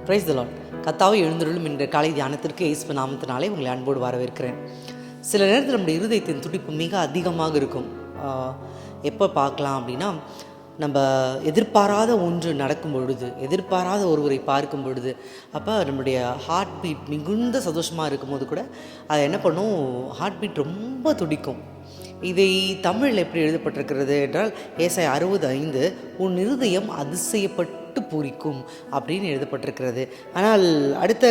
Praise the Lord. கர்த்தாவே எழுந்தருளும் என்ற காலை தியானத்திற்கு இயேசு நாமத்தினாலே உங்களை அன்போடு வரவேற்கிறேன். சில நேரத்தில் நம்முடைய இருதயத்தின் துடிப்பு மிக அதிகமாக இருக்கும். எப்போ பார்க்கலாம் அப்படின்னா, நம்ம எதிர்பாராத ஒன்று நடக்கும் பொழுது, எதிர்பாராத ஒருவரை பார்க்கும் பொழுது, அப்போ நம்முடைய ஹார்ட் பீட் மிகுந்த சந்தோஷமாக இருக்கும்போது கூட அதை என்ன பண்ணும், ஹார்ட் பீட் ரொம்ப துடிக்கும். இதை தமிழில் எப்படி எழுதப்பட்டிருக்கிறது என்றால், ஏசாயா 60:5 உன் இருதயம் அதிசயப்பட்டு பூரிக்கும் அப்படின்னு எழுதப்பட்டிருக்கிறது. ஆனால் அடுத்த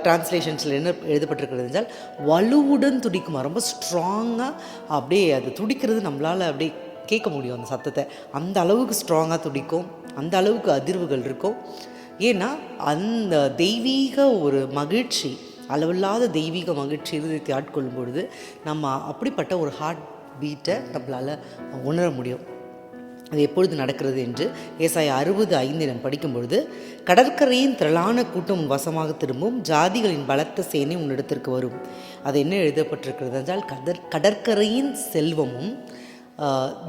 டிரான்ஸ்லேஷன்ஸில் என்ன எழுதப்பட்டிருக்கிறது என்றால், வலுவுடன் துடிக்குமா, ரொம்ப ஸ்ட்ராங்காக அப்படியே அது துடிக்கிறது நம்மளால் அப்படியே கேட்க முடியும். அந்த சத்தத்தை அந்த அளவுக்கு ஸ்ட்ராங்காக துடிக்கும், அந்த அளவுக்கு அதிர்வுகள் இருக்கும். ஏன்னா அந்த தெய்வீக ஒரு மகிழ்ச்சி, அளவில்லாத தெய்வீக மகிழ்ச்சி இருதயத்தை ஆட்கொள்ளும் பொழுது நம்ம அப்படிப்பட்ட ஒரு ஹார்ட் பீட்டை நம்மளால் உணர முடியும். அது எப்பொழுது நடக்கிறது என்று ஏசாயா 60:5 நாம் படிக்கும் பொழுது, கடற்கரையின் திரளான கூட்டம் உன் வசமாக திரும்பும், ஜாதிகளின் பலத்த சேனை உன்னிடத்திற்கு வரும். அது என்ன எழுதப்பட்டிருக்கிறது என்றால், கடற்கரையின் செல்வமும்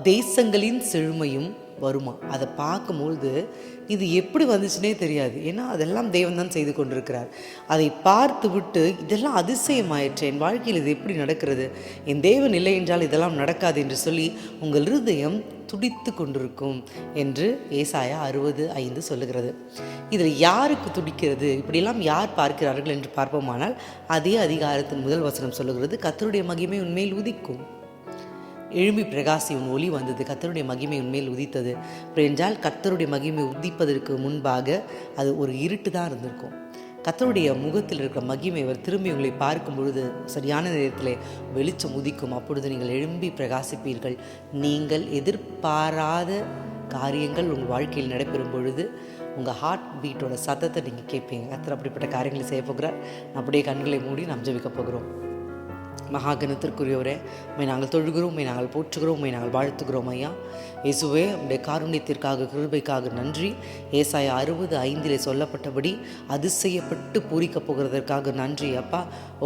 தேசங்களின் செழுமையும் வருமா. அதை பார்க்கும்பொழுது இது எப்படி வந்துச்சுன்னே தெரியாது. ஏன்னா அதெல்லாம் தேவன் தான் செய்து கொண்டிருக்கிறார். அதை பார்த்து விட்டு இதெல்லாம் அதிசயமாயிற்று, என் வாழ்க்கையில் இது எப்படி நடக்கிறது, என் தேவன் இல்லை என்றால் இதெல்லாம் நடக்காது என்று சொல்லி உங்கள் இருதயம் துடித்து கொண்டிருக்கும் என்று ஏசாயா 60:5 சொல்லுகிறது. இதில் யாருக்கு துடிக்கிறது, இப்படியெல்லாம் யார் பார்க்கிறார்கள் என்று பார்ப்போமானால், அதே அதிகாரத்தின் முதல் வசனம் சொல்லுகிறது, கர்த்தருடைய மகிமை உன்மேல் உதிக்கும். எழும்பி பிரகாசி உன் ஒளி வந்தது, கர்த்தருடைய மகிமை உன்மேல் உதித்தது. என்றால் கர்த்தருடைய மகிமை உதிப்பதற்கு முன்பாக அது ஒரு இருட்டு தான் இருந்திருக்கும். கர்த்தருடைய முகத்தில் இருக்கிற மகிமை அவர் திரும்பி உங்களை பார்க்கும் பொழுது சரியான நேரத்தில் வெளிச்சம் உதிக்கும். அப்பொழுது நீங்கள் எழும்பி பிரகாசிப்பீர்கள். நீங்கள் எதிர்பாராத காரியங்கள் உங்கள் வாழ்க்கையில் நடைபெறும் பொழுது உங்கள் ஹார்ட் பீட்டோட சத்தத்தை நீங்கள் கேட்பீங்க. கர்த்தர் அப்படிப்பட்ட காரியங்களை செய்ய போகிறார். அப்படியே கண்களை மூடி நாம் ஜெபிக்க போகிறோம். மகாகணத்திற்குரியவரே, உம்மை நாங்கள் தொழுகிறோம், உம்மை நாங்கள் போற்றுகிறோம், உம்மை நாங்கள் வாழ்த்துகிறோம் ஐயா. இயேசுவே, உம்முடைய காருண்யத்திற்காக, கிருபைக்காக நன்றி. ஏசாயா 60:5 சொல்லப்பட்டபடி அதிசயப்பட்டு பூரிக்கப் போகிறதற்காக நன்றி அப்பா.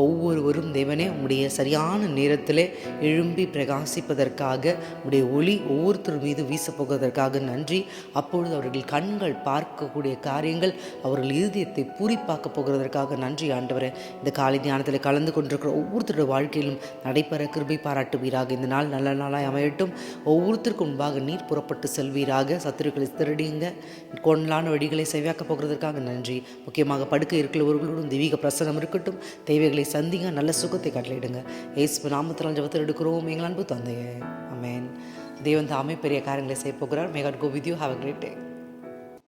ஒவ்வொருவரும் தேவனே உம்முடைய சரியான நேரத்தில் எழும்பி பிரகாசிப்பதற்காக, உம்முடைய ஒளி ஒவ்வொருத்தர் மீது வீசப்போகிறதற்காக நன்றி. அப்பொழுது அவர்கள் கண்கள் பார்க்கக்கூடிய காரியங்கள் அவர்கள் இருதயத்தை பூரிப்பாக்கப் போகிறதற்காக நன்றி ஆண்டவரே. இந்த காலை தியானத்தில் கலந்து கொண்டிருக்கிற ஒவ்வொருத்தருடைய வாழ்க்கையிலும் நடைபெற கிருபை பாராட்டுவீராக. இந்த நாள் நல்ல நாளாய் அமையட்டும். ஒவ்வொருத்தருக்கும் முன்பாக நீர் புறப்பட்டு செல்வீராக. சத்துருக்களை திருடிங்க, கொண்டலான வழிகளை செவ்வாக்க போகிறதற்காக நன்றி. முக்கியமாக படுக்கை இருக்கிறவர்களோடும் தெய்வீக பிரசனம் இருக்கட்டும். தேவைகளை சந்திங்க, நல்ல சுகத்தை கட்டளையிடுங்க. இயேசு நாமத்தினால் ஜெபத்தில் எடுக்கிறோம் எங்கள் அன்பு தந்தையே, ஆமென். தேவன் தாமே பெரிய காரியங்களை செய்ய போகிறார். May God go with you. Have a great day.